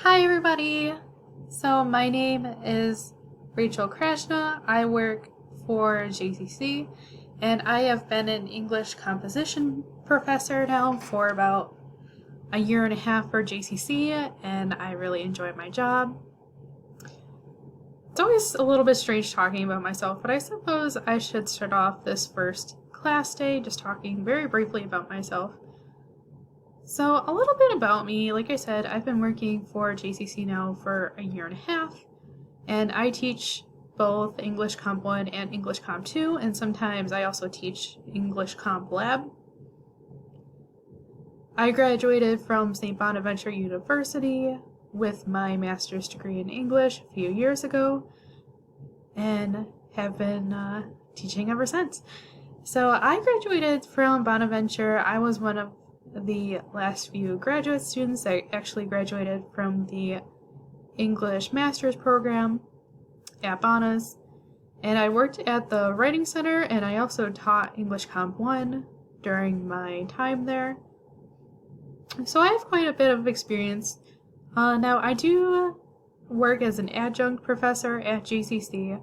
Hi everybody! So my name is Rachel Krashna. I work for JCC and I have been an English composition professor now for about a year and a half for JCC, and I really enjoy my job. It's always a little bit strange talking about myself, but I suppose I should start off this first class day just talking very briefly about myself. So a little bit about me. Like I said, I've been working for JCC now for a year and a half, and I teach both English Comp 1 and English Comp 2, and sometimes I also teach English Comp Lab. I graduated from St. Bonaventure University with my master's degree in English a few years ago, and have been teaching ever since. So I graduated from Bonaventure. I was one of the last few graduate students that actually graduated from the English Master's program at Bonas, and I worked at the Writing Center, and I also taught English Comp 1 during my time there. So I have quite a bit of experience. Now I do work as an adjunct professor at JCC,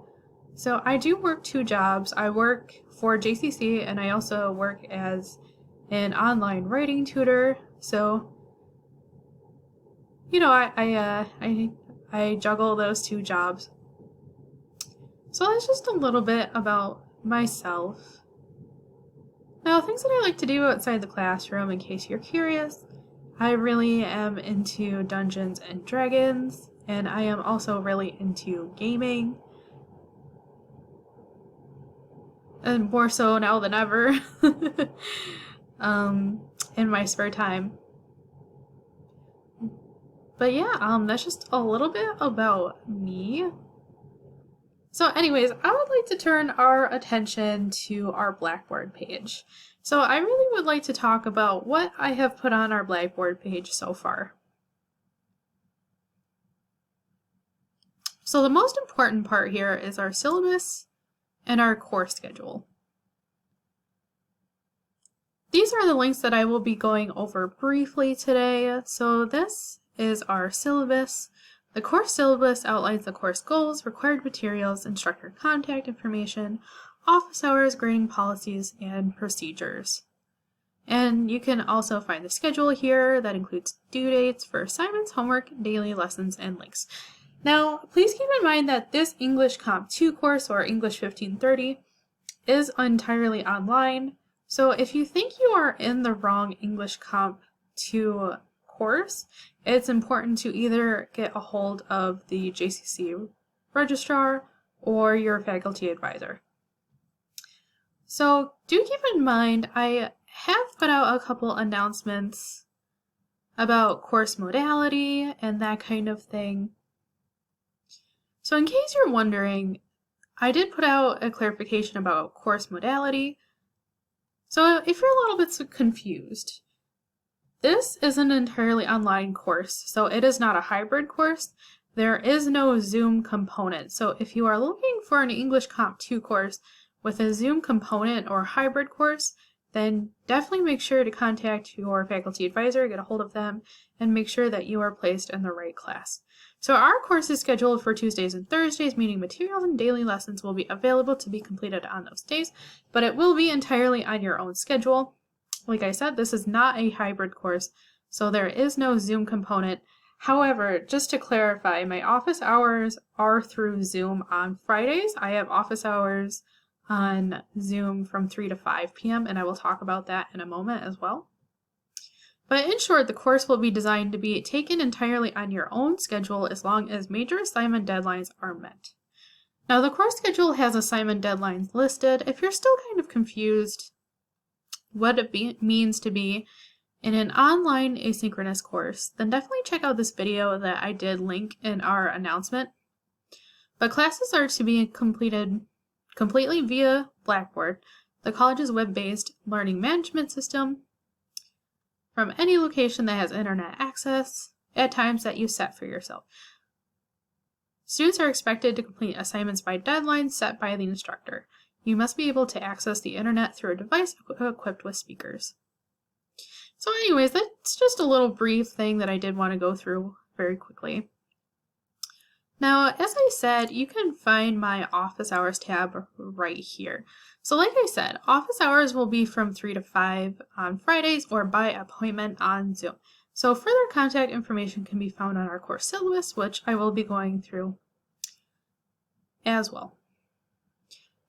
so I do work two jobs. I work for JCC and I also work as an online writing tutor. So, you know, I juggle those two jobs. So that's just a little bit about myself. Now, things that I like to do outside the classroom, in case you're curious, I really am into Dungeons and Dragons, and I am also really into gaming. And more so now than ever. In my spare time. But yeah, that's just a little bit about me. So anyways, I would like to turn our attention to our Blackboard page. So I really would like to talk about what I have put on our Blackboard page so far. So the most important part here is our syllabus and our course schedule. These are the links that I will be going over briefly today. So this is our syllabus. The course syllabus outlines the course goals, required materials, instructor contact information, office hours, grading policies, and procedures. And you can also find the schedule here that includes due dates for assignments, homework, daily lessons, and links. Now, please keep in mind that this English Comp 2 course, or English 1530, is entirely online. So if you think you are in the wrong English Comp 2 course, it's important to either get a hold of the JCC registrar or your faculty advisor. So do keep in mind, I have put out a couple announcements about course modality and that kind of thing. So in case you're wondering, I did put out a clarification about course modality. So if you're a little bit confused, this is an entirely online course, so it is not a hybrid course. There is no Zoom component. So if you are looking for an English Comp 2 course with a Zoom component or hybrid course, then definitely make sure to contact your faculty advisor, get a hold of them, and make sure that you are placed in the right class. So our course is scheduled for Tuesdays and Thursdays, meaning materials and daily lessons will be available to be completed on those days, but it will be entirely on your own schedule. Like I said, this is not a hybrid course, so there is no Zoom component. However, just to clarify, my office hours are through Zoom on Fridays. I have office hours on Zoom from 3 to 5 p.m., and I will talk about that in a moment as well. But in short, the course will be designed to be taken entirely on your own schedule as long as major assignment deadlines are met. Now, the course schedule has assignment deadlines listed. If you're still kind of confused what it means to be in an online asynchronous course, then definitely check out this video that I did link in our announcement. But classes are to be completed completely via Blackboard, the college's web-based learning management system, from any location that has internet access at times that you set for yourself. Students are expected to complete assignments by deadlines set by the instructor. You must be able to access the internet through a device equipped with speakers. So anyways, that's just a little brief thing that I did want to go through very quickly. Now, as I said, you can find my office hours tab right here. So like I said, office hours will be from 3 to 5 on Fridays or by appointment on Zoom. So further contact information can be found on our course syllabus, which I will be going through as well.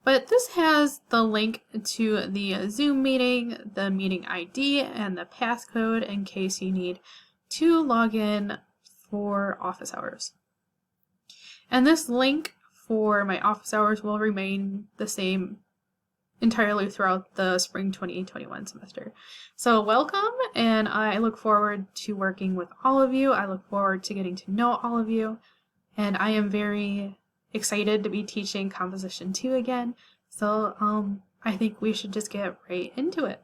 But this has the link to the Zoom meeting, the meeting ID, and the passcode in case you need to log in for office hours. And this link for my office hours will remain the same entirely throughout the spring 2021 semester. So welcome, and I look forward to working with all of you. I look forward to getting to know all of you, and I am very excited to be teaching Composition 2 again. So I think we should just get right into it.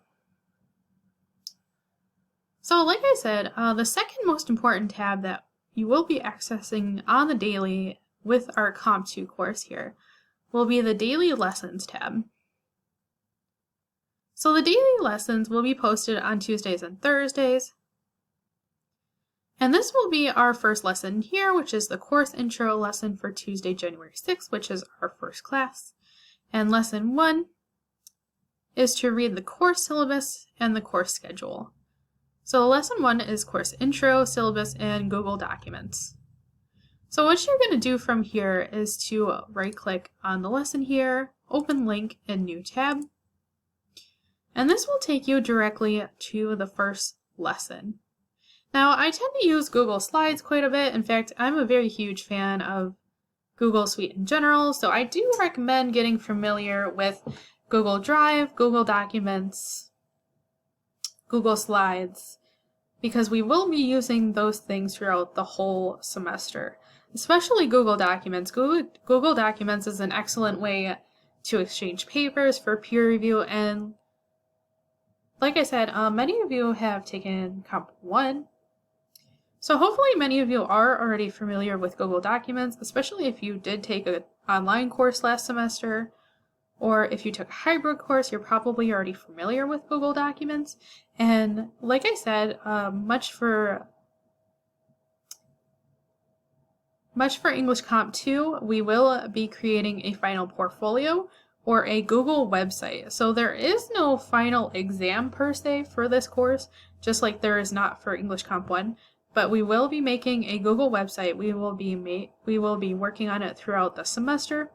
So like I said, the second most important tab that you will be accessing on the daily with our Comp 2 course here will be the Daily Lessons tab. So the daily lessons will be posted on Tuesdays and Thursdays. And this will be our first lesson here, which is the course intro lesson for Tuesday, January 6th, which is our first class. And lesson 1 is to read the course syllabus and the course schedule. So lesson 1 is course intro, syllabus, and Google Documents. So what you're going to do from here is to right-click on the lesson here, open link in new tab, and this will take you directly to the first lesson. Now, I tend to use Google Slides quite a bit. In fact, I'm a very huge fan of Google Suite in general, so I do recommend getting familiar with Google Drive, Google Documents, Google Slides, because we will be using those things throughout the whole semester. Especially Google Documents. Google Documents is an excellent way to exchange papers for peer review, and like I said, many of you have taken Comp 1, so hopefully many of you are already familiar with Google Documents, especially if you did take an online course last semester, or if you took a hybrid course, you're probably already familiar with Google Documents. And like I said, much for English Comp 2, we will be creating a final portfolio or a Google website. So there is no final exam per se for this course, just like there is not for English Comp 1, but we will be making a Google website. We will be working on it throughout the semester.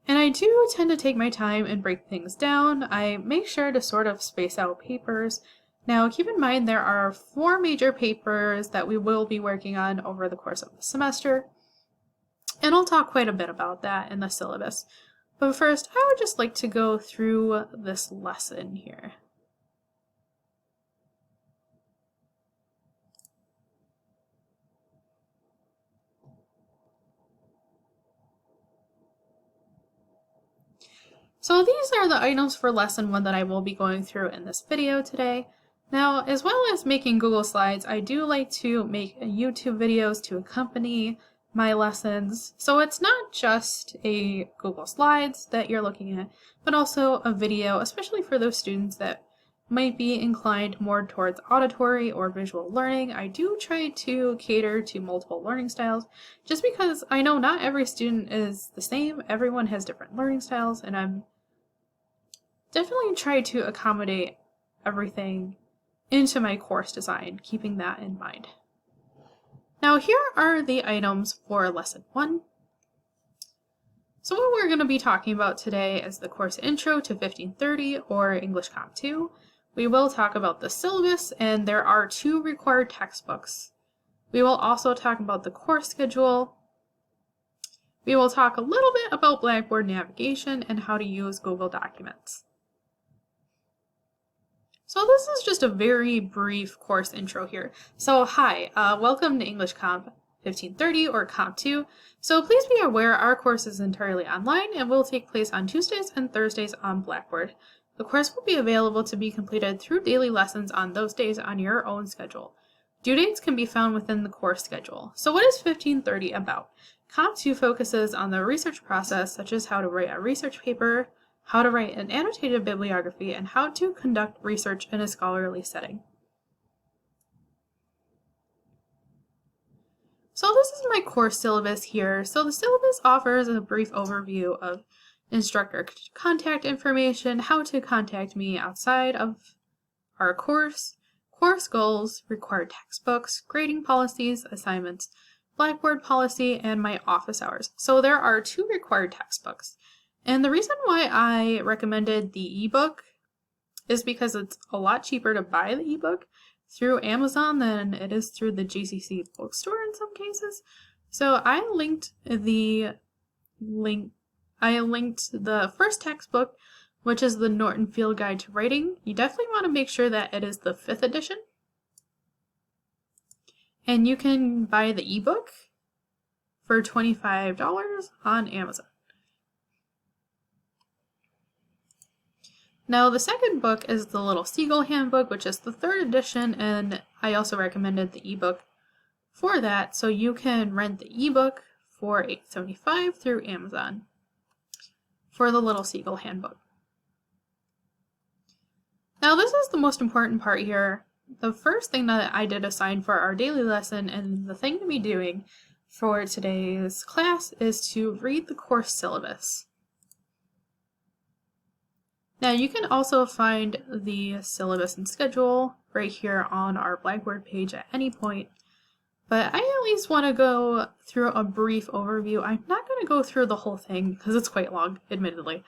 And I do tend to take my time and break things down. I make sure to sort of space out papers. Now, keep in mind there are 4 major papers that we will be working on over the course of the semester, and I'll talk quite a bit about that in the syllabus. But first, I would just like to go through this lesson here. So these are the items for lesson 1 that I will be going through in this video today. Now, as well as making Google Slides, I do like to make YouTube videos to accompany my lessons. So it's not just a Google Slides that you're looking at, but also a video, especially for those students that might be inclined more towards auditory or visual learning. I do try to cater to multiple learning styles, just because I know not every student is the same. Everyone has different learning styles, and I'm definitely try to accommodate everything into my course design, keeping that in mind. Now here are the items for lesson 1. So what we're going to be talking about today is the course intro to 1530 or English Comp 2. We will talk about the syllabus, and there are 2 required textbooks. We will also talk about the course schedule. We will talk a little bit about Blackboard navigation and how to use Google Documents. So this is just a very brief course intro here. So hi, welcome to English Comp 1530 or Comp 2. So please be aware our course is entirely online and will take place on Tuesdays and Thursdays on Blackboard. The course will be available to be completed through daily lessons on those days on your own schedule. Due dates can be found within the course schedule. So what is 1530 about? Comp 2 focuses on the research process, such as how to write a research paper, how to write an annotated bibliography, and how to conduct research in a scholarly setting. So this is my course syllabus here. So the syllabus offers a brief overview of instructor contact information, how to contact me outside of our course goals, required textbooks, grading policies, assignments, Blackboard policy, and my office hours. So there are 2 required textbooks. And the reason why I recommended the ebook is because it's a lot cheaper to buy the ebook through Amazon than it is through the GCC bookstore in some cases. So I linked the first textbook, which is the Norton Field Guide to Writing. You definitely want to make sure that it is the 5th edition. And you can buy the ebook for $25 on Amazon. Now the second book is the Little Seagull Handbook, which is the 3rd edition, and I also recommended the ebook for that, so you can rent the ebook for $8.75 through Amazon for the Little Seagull Handbook. Now this is the most important part here. The first thing that I did assign for our daily lesson, and the thing to be doing for today's class, is to read the course syllabus. Now you can also find the syllabus and schedule right here on our Blackboard page at any point, but I at least want to go through a brief overview. I'm not going to go through the whole thing because it's quite long, admittedly,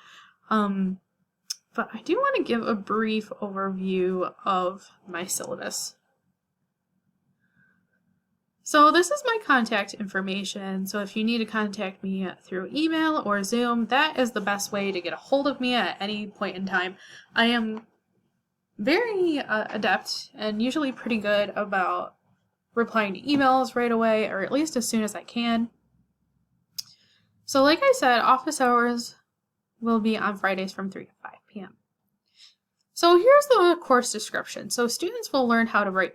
but I do want to give a brief overview of my syllabus. So this is my contact information, so if you need to contact me through email or Zoom, that is the best way to get a hold of me at any point in time. I am very adept and usually pretty good about replying to emails right away, or at least as soon as I can. So like I said, office hours will be on Fridays from 3 to 5 p.m. So here's the course description. So students will learn how to write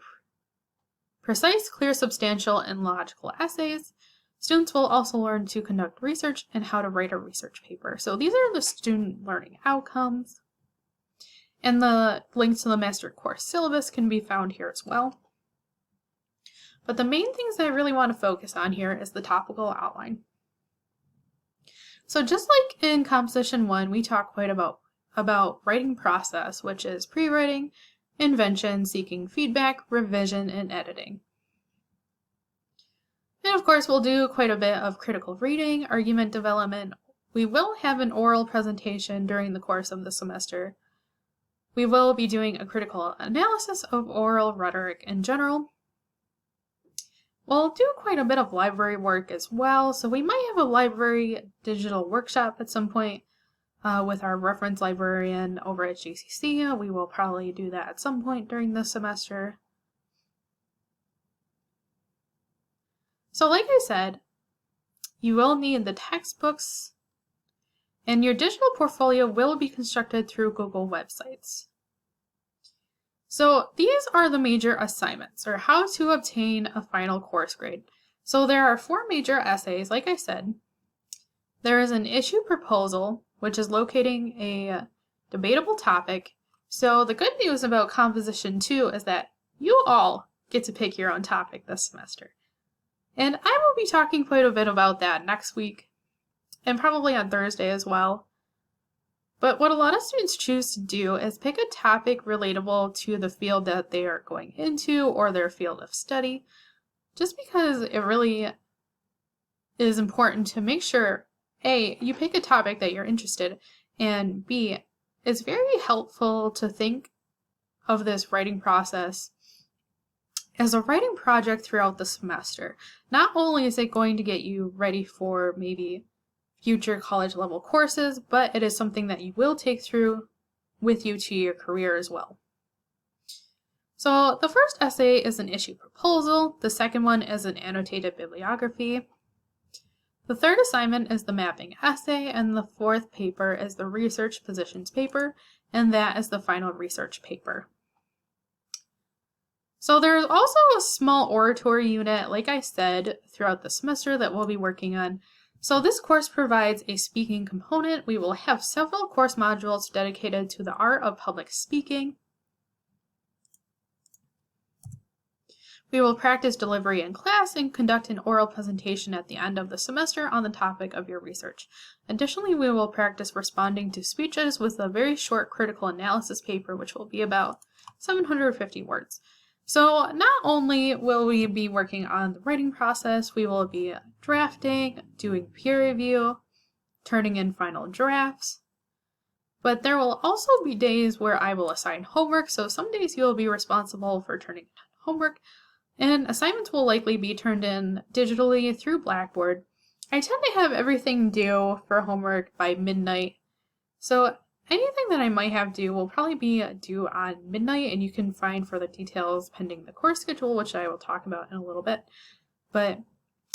precise, clear, substantial, and logical essays. Students will also learn to conduct research and how to write a research paper. So these are the student learning outcomes. And the links to the master course syllabus can be found here as well. But the main things that I really want to focus on here is the topical outline. So just like in Composition 1, we talk quite about writing process, which is pre-writing, invention, seeking feedback, revision, and editing. And of course, we'll do quite a bit of critical reading, argument development. We will have an oral presentation during the course of the semester. We will be doing a critical analysis of oral rhetoric in general. We'll do quite a bit of library work as well, so we might have a library digital workshop at some point with our reference librarian over at GCC. We will probably do that at some point during this semester. So like I said, you will need the textbooks, and your digital portfolio will be constructed through Google websites. So these are the major assignments, or how to obtain a final course grade. So there are 4 major essays, like I said. There is an issue proposal, which is locating a debatable topic. So the good news about Composition 2 is that you all get to pick your own topic this semester. And I will be talking quite a bit about that next week, and probably on Thursday as well. But what a lot of students choose to do is pick a topic relatable to the field that they are going into or their field of study, just because it really is important to make sure, A, you pick a topic that you're interested in, and B, it's very helpful to think of this writing process as a writing project throughout the semester. Not only is it going to get you ready for maybe future college level courses, but it is something that you will take through with you to your career as well. So the first essay is an issue proposal, the second one is an annotated bibliography, the third assignment is the mapping essay, and the fourth paper is the research positions paper, and that is the final research paper. So there's also a small oratory unit, like I said, throughout the semester that we'll be working on. So this course provides a speaking component. We will have several course modules dedicated to the art of public speaking. We will practice delivery in class and conduct an oral presentation at the end of the semester on the topic of your research. Additionally, we will practice responding to speeches with a very short critical analysis paper, which will be about 750 words. So not only will we be working on the writing process, we will be drafting, doing peer review, turning in final drafts. But there will also be days where I will assign homework, so some days you'll be responsible for turning in homework, and assignments will likely be turned in digitally through Blackboard. I tend to have everything due for homework by midnight, so anything that I might have due will probably be due on midnight, and you can find further details pending the course schedule, which I will talk about in a little bit. But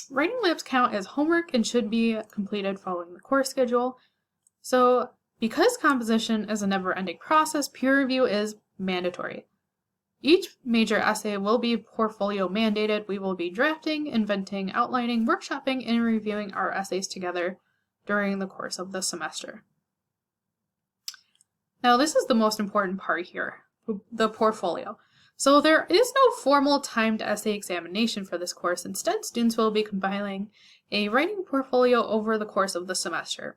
writing labs count as homework and should be completed following the course schedule. So because composition is a never-ending process, peer review is mandatory. Each major essay will be portfolio mandated. We will be drafting, inventing, outlining, workshopping, and reviewing our essays together during the course of the semester. Now, this is the most important part here, the portfolio. So there is no formal timed essay examination for this course. Instead, students will be compiling a writing portfolio over the course of the semester.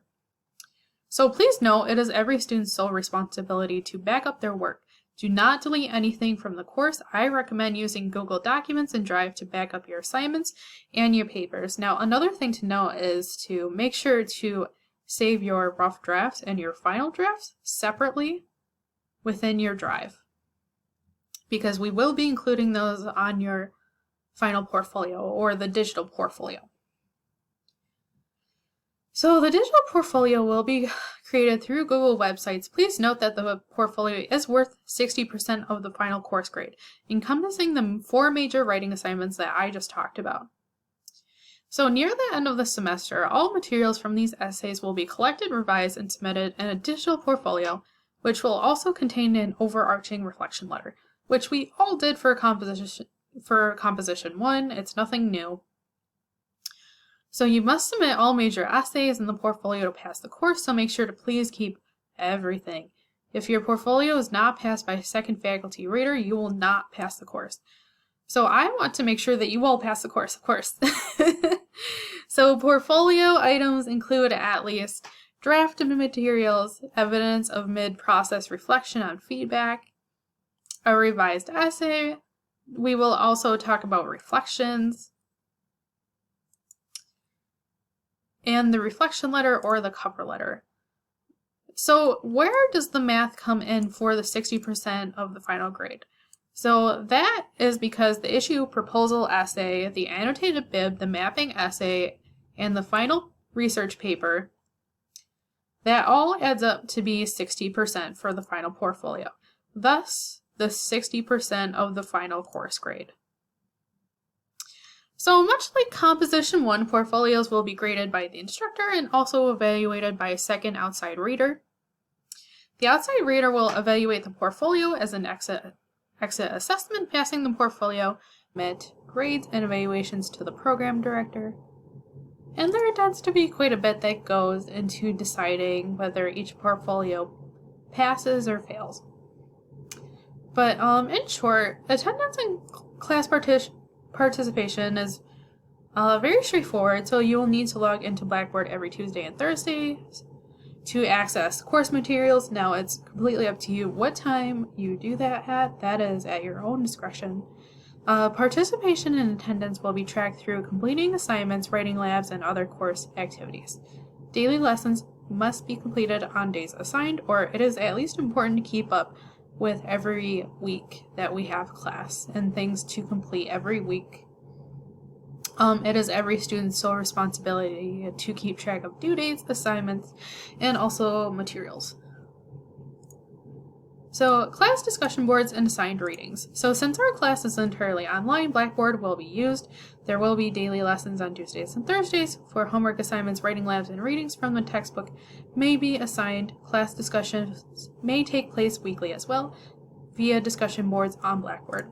So please note, it is every student's sole responsibility to back up their work. Do not delete anything from the course. I recommend using Google Documents and Drive to back up your assignments and your papers. Now, another thing to note is to make sure to save your rough drafts and your final drafts separately within your Drive, because we will be including those on your final portfolio or the digital portfolio. So the digital portfolio will be created through Google websites. Please note that the portfolio is worth 60% of the final course grade, encompassing the 4 major writing assignments that I just talked about. So near the end of the semester, all materials from these essays will be collected, revised, and submitted in a digital portfolio, which will also contain an overarching reflection letter, which we all did for composition 1. It's nothing new. So you must submit all major essays in the portfolio to pass the course, so make sure to please keep everything. If your portfolio is not passed by a second faculty reader, you will not pass the course. So I want to make sure that you all pass the course, of course. So portfolio items include at least drafted materials, evidence of mid-process reflection on feedback, a revised essay. We will also talk about reflections, and the reflection letter or the cover letter. So where does the math come in for the 60% of the final grade? So that is because the issue proposal essay, the annotated bib, the mapping essay, and the final research paper, that all adds up to be 60% for the final portfolio. Thus, the 60% of the final course grade. So much like Composition 1, portfolios will be graded by the instructor and also evaluated by a second outside reader. The outside reader will evaluate the portfolio as an exit assessment, passing the portfolio met grades and evaluations to the program director. And there tends to be quite a bit that goes into deciding whether each portfolio passes or fails. But in short, attendance and class participation is very straightforward, so you will need to log into Blackboard every Tuesday and Thursday to access course materials. Now, it's completely up to you what time you do that at. That is at your own discretion. Participation and attendance will be tracked through completing assignments, writing labs, and other course activities. Daily lessons must be completed on days assigned, or it is at least important to keep up with every week that we have class and things to complete every week. It is every student's sole responsibility to keep track of due dates, assignments, and also materials. So, class discussion boards and assigned readings. So since our class is entirely online, Blackboard will be used. There will be daily lessons on Tuesdays and Thursdays. For homework assignments, writing labs, and readings from the textbook may be assigned. Class discussions may take place weekly as well, via discussion boards on Blackboard.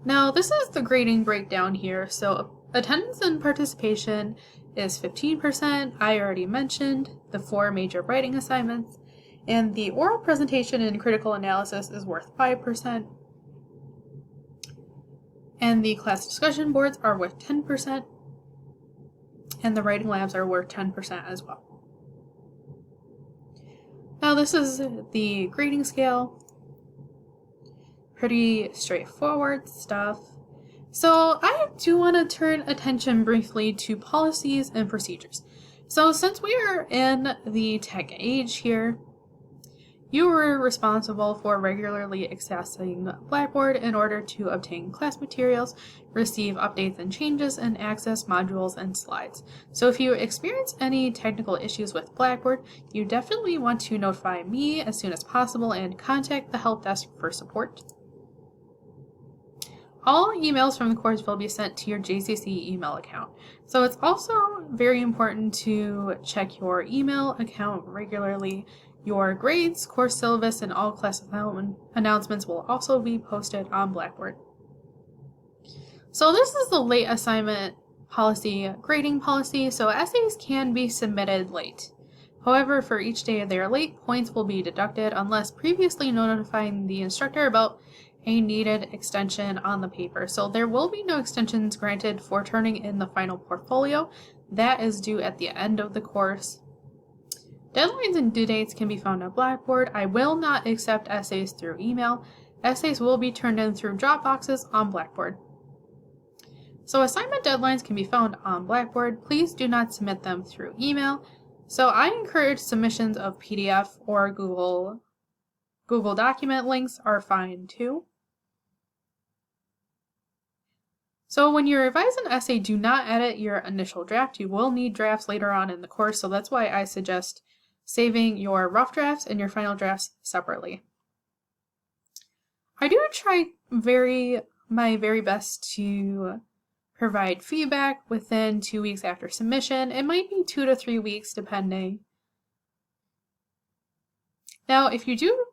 Now, this is the grading breakdown here. So attendance and participation is 15%. I already mentioned the 4 major writing assignments. And the oral presentation and critical analysis is worth 5%. And the class discussion boards are worth 10%, and the writing labs are worth 10% as well. Now this is the grading scale. Pretty straightforward stuff. So I do want to turn attention briefly to policies and procedures. So since we are in the tech age here, you are responsible for regularly accessing Blackboard in order to obtain class materials, receive updates and changes, and access modules and slides. So if you experience any technical issues with Blackboard, you definitely want to notify me as soon as possible and contact the help desk for support. All emails from the course will be sent to your JCC email account. So it's also very important to check your email account regularly. Your grades, course syllabus, and all class announcements will also be posted on Blackboard. So this is the late assignment policy grading policy. So essays can be submitted late. However, for each day they are late, points will be deducted unless previously notifying the instructor about a needed extension on the paper. So there will be no extensions granted for turning in the final portfolio. That is due at the end of the course. Deadlines and due dates can be found on Blackboard. I will not accept essays through email. Essays will be turned in through drop boxes on Blackboard. So assignment deadlines can be found on Blackboard. Please do not submit them through email. So I encourage submissions of PDF or Google document links are fine too. So when you revise an essay, do not edit your initial draft. You will need drafts later on in the course, so that's why I suggest saving your rough drafts and your final drafts separately. I do try my very best to provide feedback within 2 weeks after submission. It might be 2 to 3 weeks depending. Now, if you do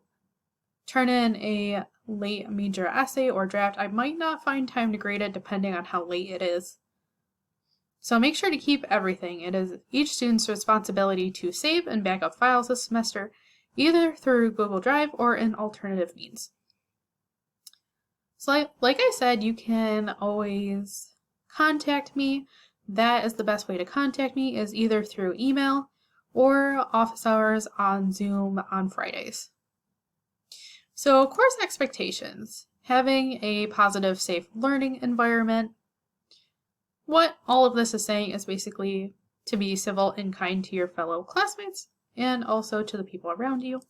turn in a late major essay or draft, I might not find time to grade it depending on how late it is. So make sure to keep everything. It is each student's responsibility to save and back up files this semester, either through Google Drive or in alternative means. So like I said, you can always contact me. That is the best way to contact me, is either through email or office hours on Zoom on Fridays. So course expectations, having a positive, safe learning environment. What all of this is saying is basically to be civil and kind to your fellow classmates and also to the people around you.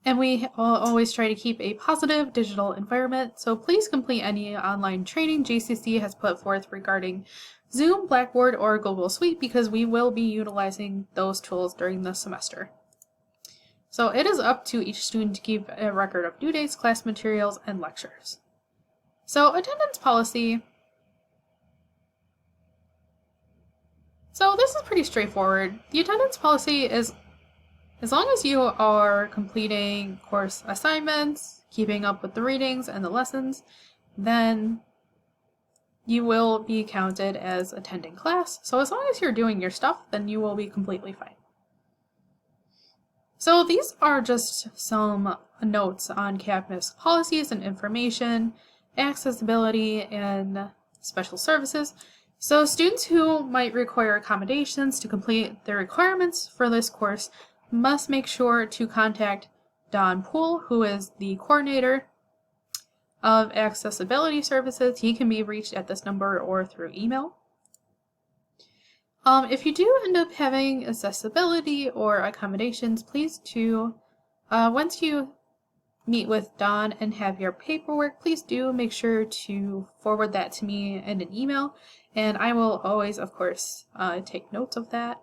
And we always try to keep a positive digital environment, so please complete any online training JCC has put forth regarding Zoom, Blackboard, or Google Suite, because we will be utilizing those tools during the semester. So it is up to each student to keep a record of due dates, class materials, and lectures. So attendance policy. So this is pretty straightforward. The attendance policy is, as long as you are completing course assignments, keeping up with the readings and the lessons, then you will be counted as attending class. So as long as you're doing your stuff, then you will be completely fine. So these are just some notes on campus policies and information, accessibility, and special services. So students who might require accommodations to complete their requirements for this course must make sure to contact Don Poole, who is the coordinator of accessibility services. He can be reached at this number or through email. If you do end up having accessibility or accommodations, please do, once you meet with Don and have your paperwork, please do make sure to forward that to me in an email, and I will always, of course, take notes of that.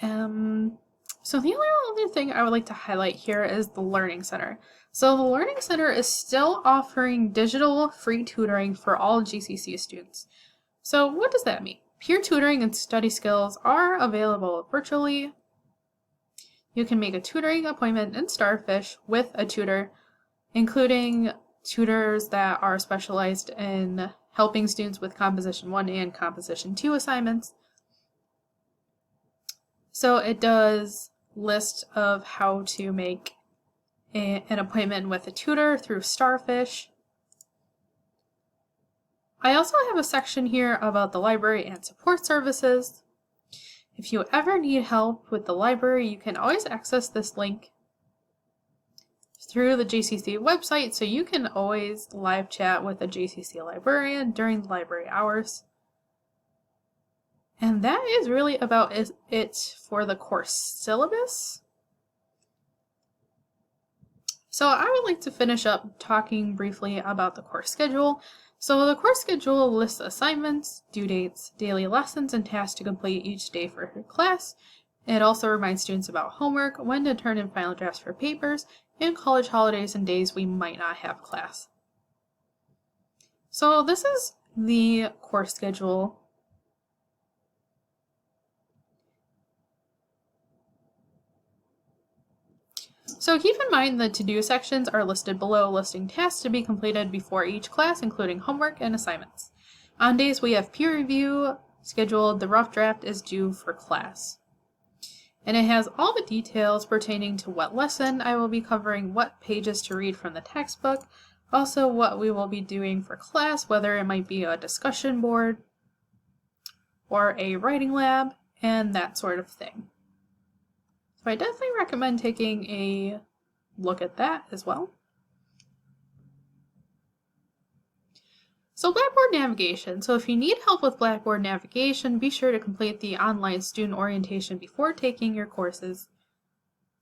So the only other thing I would like to highlight here is the Learning Center. So the Learning Center is still offering digital free tutoring for all GCC students. So what does that mean? Peer tutoring and study skills are available virtually. You can make a tutoring appointment in Starfish with a tutor, including tutors that are specialized in helping students with Composition 1 and Composition 2 assignments. So it does list of how to make an appointment with a tutor through Starfish. I also have a section here about the library and support services. If you ever need help with the library, you can always access this link through the JCC website, so you can always live chat with a JCC librarian during the library hours. And that is really about it for the course syllabus. So I would like to finish up talking briefly about the course schedule. So the course schedule lists assignments, due dates, daily lessons, and tasks to complete each day for her class. It also reminds students about homework, when to turn in final drafts for papers, and college holidays and days we might not have class. So this is the course schedule. So keep in mind the to-do sections are listed below, listing tasks to be completed before each class, including homework and assignments. On days we have peer review scheduled, the rough draft is due for class. And it has all the details pertaining to what lesson I will be covering, what pages to read from the textbook, also what we will be doing for class, whether it might be a discussion board or a writing lab, and that sort of thing. So I definitely recommend taking a look at that as well. So Blackboard navigation. So if you need help with Blackboard navigation, be sure to complete the online student orientation before taking your courses.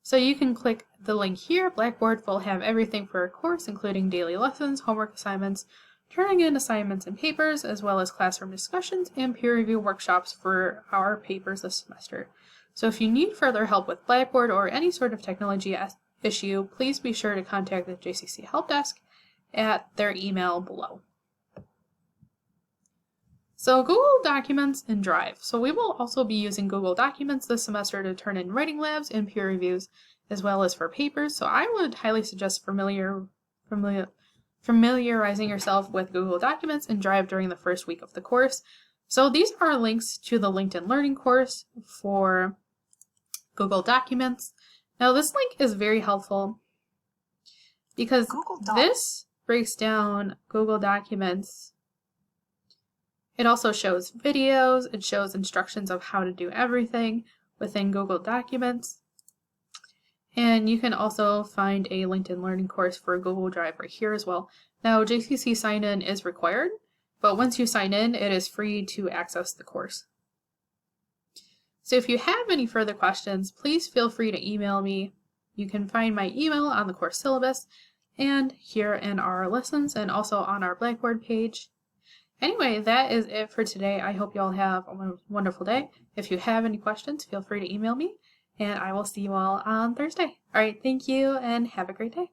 So you can click the link here. Blackboard will have everything for a course, including daily lessons, homework assignments, turning in assignments and papers, as well as classroom discussions and peer review workshops for our papers this semester. So if you need further help with Blackboard or any sort of technology issue, please be sure to contact the JCC Help Desk at their email below. So Google Documents and Drive. So we will also be using Google Documents this semester to turn in writing labs and peer reviews, as well as for papers. So I would highly suggest familiarizing yourself with Google Documents and Drive during the first week of the course. So these are links to the LinkedIn Learning course for Google Documents. Now this link is very helpful because this breaks down Google Documents. It also shows videos, it shows instructions of how to do everything within Google Documents. And you can also find a LinkedIn Learning course for Google Drive right here as well. Now JCC sign-in is required, but once you sign in, it is free to access the course. So if you have any further questions, please feel free to email me. You can find my email on the course syllabus and here in our lessons and also on our Blackboard page. Anyway, that is it for today. I hope you all have a wonderful day. If you have any questions, feel free to email me, and I will see you all on Thursday. All right, thank you, and have a great day.